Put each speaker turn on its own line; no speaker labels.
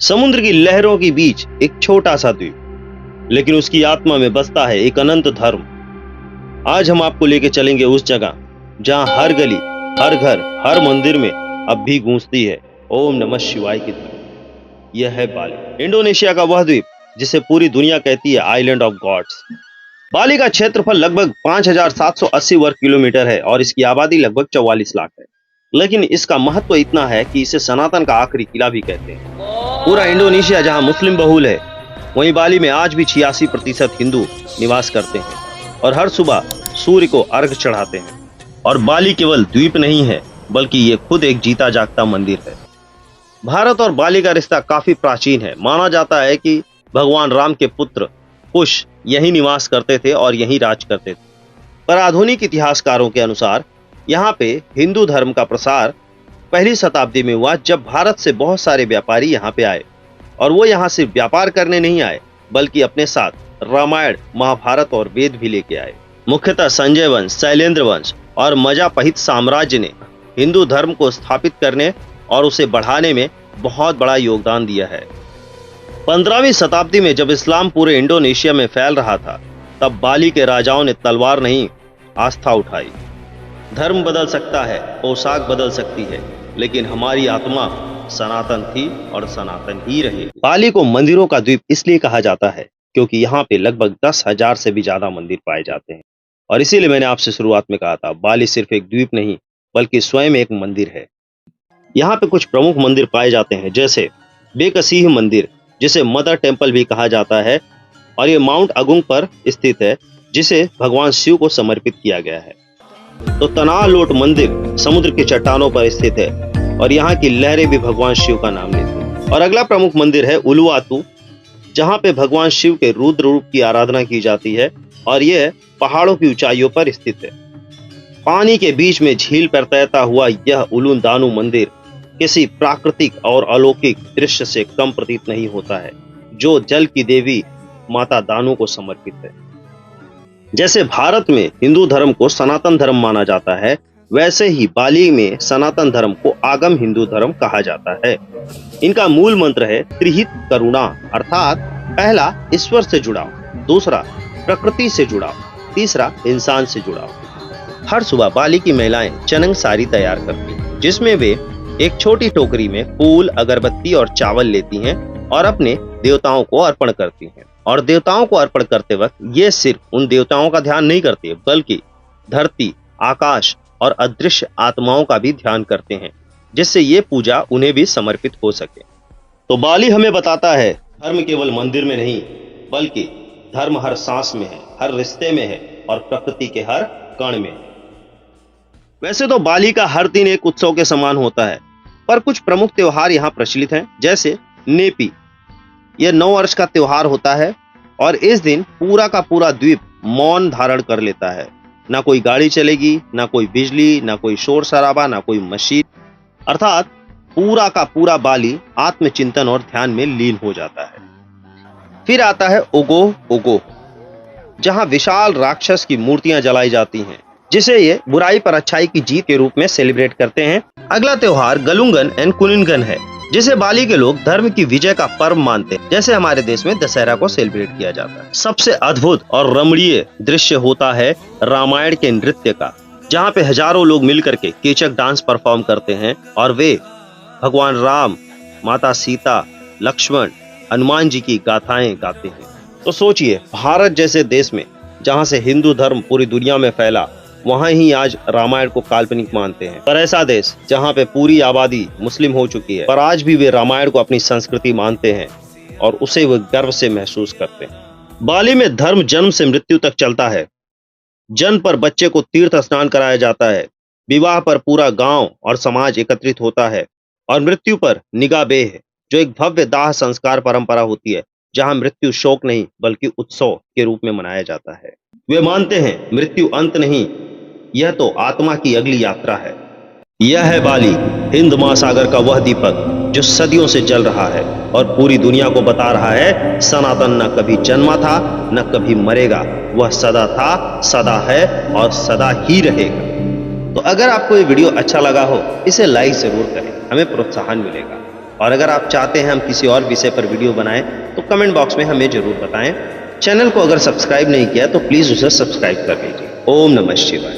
समुद्र की लहरों के बीच एक छोटा सा द्वीप, लेकिन उसकी आत्मा में बसता है एक अनंत धर्म। आज हम आपको लेके चलेंगे उस जगह जहां हर गली, हर घर, हर मंदिर में अब भी गूंजती है ओम नमः शिवाय की ध्वनि। यह है बाली, इंडोनेशिया का वह द्वीप जिसे पूरी दुनिया कहती है आइलैंड ऑफ गॉड्स। बाली का क्षेत्रफल लगभग 5780 वर्ग किलोमीटर है और इसकी आबादी लगभग 44 लाख है। लेकिन इसका महत्व इतना है कि इसे सनातन का आखिरी किला भी कहते हैं। पूरा इंडोनेशिया जहां मुस्लिम बहुल है, वहीं बाली में आज भी 86% हिंदू निवास करते हैं और हर सुबह सूर्य को अर्घ चढ़ाते हैं। और बाली केवल द्वीप नहीं है, बल्कि ये खुद एक जीता जागता मंदिर है। भारत और बाली का रिश्ता काफी प्राचीन है। माना जाता है कि भगवान राम के पुत्र कुश यहीं निवास करते थे और यहीं राज करते थे। पर आधुनिक इतिहासकारों के अनुसार यहाँ पे हिंदू धर्म का प्रसार पहली शताब्दी में हुआ, जब भारत से बहुत सारे व्यापारी यहाँ पे आए। और वो यहाँ सिर्फ व्यापार करने नहीं आए, बल्कि अपने साथ रामायण, महाभारत और वेद भी लेके आए। मुख्यतः संजय वंश, शैलेंद्र वंश और मजापहित साम्राज्य ने हिंदू धर्म को स्थापित करने और उसे बढ़ाने में बहुत बड़ा योगदान दिया है। 15वीं शताब्दी में जब इस्लाम पूरे इंडोनेशिया में फैल रहा था, तब बाली के राजाओं ने तलवार नहीं, आस्था उठाई। धर्म बदल सकता है, पोशाक बदल सकती है, लेकिन हमारी आत्मा सनातन थी और सनातन ही रहेगी। बाली को मंदिरों का द्वीप इसलिए कहा जाता है क्योंकि यहाँ पे लगभग 10,000 से भी ज्यादा मंदिर पाए जाते हैं। और इसीलिए मैंने आपसे शुरुआत में कहा था, बाली सिर्फ एक द्वीप नहीं, बल्कि स्वयं एक मंदिर है। यहाँ पे कुछ प्रमुख मंदिर पाए जाते हैं, जैसे बेकसीह मंदिर, जिसे मदर टेम्पल भी कहा जाता है, और ये माउंट अगुंग पर स्थित है, जिसे भगवान शिव को समर्पित किया गया है। तो तनालोट मंदिर समुद्र के चट्टानों पर स्थित है और यहाँ की लहरें भी भगवान शिव का नाम लेती हैं। और अगला प्रमुख मंदिर है उलुवातु, जहाँ पे भगवान शिव के रुद्र रूप की आराधना की जाती है और यह पहाड़ों की ऊंचाइयों पर स्थित है। पानी के बीच में झील पर तैरता हुआ यह उलुदानु मंदिर किसी प्राकृतिक और अलौकिक दृश्य से कम प्रतीत नहीं होता है, जो जल की देवी माता दानु को समर्पित है। जैसे भारत में हिंदू धर्म को सनातन धर्म माना जाता है, वैसे ही बाली में सनातन धर्म को आगम हिंदू धर्म कहा जाता है। इनका मूल मंत्र है त्रिहित करुणा, अर्थात पहला ईश्वर से जुड़ाव, दूसरा प्रकृति से जुड़ाव, तीसरा इंसान से जुड़ाव। हर सुबह बाली की महिलाएं चनंग साड़ी तैयार करती हैं, जिसमें वे एक छोटी टोकरी में फूल, अगरबत्ती और चावल लेती हैं और अपने देवताओं को अर्पण करती हैं। और देवताओं को अर्पण करते वक्त ये सिर्फ उन देवताओं का ध्यान नहीं करती है, बल्कि धरती, आकाश और अदृश्य आत्माओं का भी ध्यान करते हैं, जिससे ये पूजा उन्हें भी समर्पित हो सके। तो बाली हमें बताता है, धर्म केवल मंदिर में नहीं, बल्कि धर्म हर सांस में है, हर रिश्ते में है और प्रकृति के हर कण में है। वैसे तो बाली का हर दिन एक उत्सव के समान होता है, पर कुछ प्रमुख त्योहार यहाँ प्रचलित हैं, जैसे नेपी। यह नव वर्ष का त्योहार होता है और इस दिन पूरा का पूरा द्वीप मौन धारण कर लेता है। ना कोई गाड़ी चलेगी, ना कोई बिजली, ना कोई शोर शराबा, ना कोई मशीन, अर्थात पूरा का पूरा बाली आत्मचिंतन और ध्यान में लीन हो जाता है। फिर आता है ओगोह ओगोह, जहां विशाल राक्षस की मूर्तियां जलाई जाती हैं, जिसे ये बुराई पर अच्छाई की जीत के रूप में सेलिब्रेट करते हैं। अगला त्योहार गलुंगन एंड कुनिनगन है, जिसे बाली के लोग धर्म की विजय का पर्व मानते हैं, जैसे हमारे देश में दशहरा को सेलिब्रेट किया जाता है। सबसे अद्भुत और रमणीय दृश्य होता है रामायण के नृत्य का, जहाँ पे हजारों लोग मिलकर के कीचक डांस परफॉर्म करते हैं और वे भगवान राम, माता सीता, लक्ष्मण, हनुमान जी की गाथाएं गाते हैं। तो सोचिए, भारत जैसे देश में जहाँ से हिंदू धर्म पूरी दुनिया में फैला, वहां ही आज रामायण को काल्पनिक मानते हैं। पर ऐसा देश जहां पे पूरी आबादी मुस्लिम हो चुकी है, पर आज भी वे रामायण को अपनी संस्कृति मानते हैं और उसे वे गर्व से महसूस करते हैं। बाली में धर्म जन्म से मृत्यु तक चलता है। जन्म पर बच्चे को तीर्थ स्नान कराया जाता है, विवाह पर पूरा गांव और समाज एकत्रित होता है, और मृत्यु पर निगाबेह, जो एक भव्य दाह संस्कार परंपरा होती है, जहां मृत्यु शोक नहीं बल्कि उत्सव के रूप में मनाया जाता है। वे मानते हैं मृत्यु अंत नहीं, यह तो आत्मा की अगली यात्रा है। यह है बाली, हिंद महासागर का वह दीपक जो सदियों से जल रहा है और पूरी दुनिया को बता रहा है, सनातन न कभी जन्मा था, न कभी मरेगा, वह सदा था, सदा है और सदा ही रहेगा। तो अगर आपको ये वीडियो अच्छा लगा हो इसे लाइक जरूर करें, हमें प्रोत्साहन मिलेगा। और अगर आप चाहते हैं हम किसी और विषय पर वीडियो बनाएं तो कमेंट बॉक्स में हमें जरूर बताएं। चैनल को अगर सब्सक्राइब नहीं किया तो प्लीज उसे सब्सक्राइब कर लीजिए। ओम नमः शिवाय।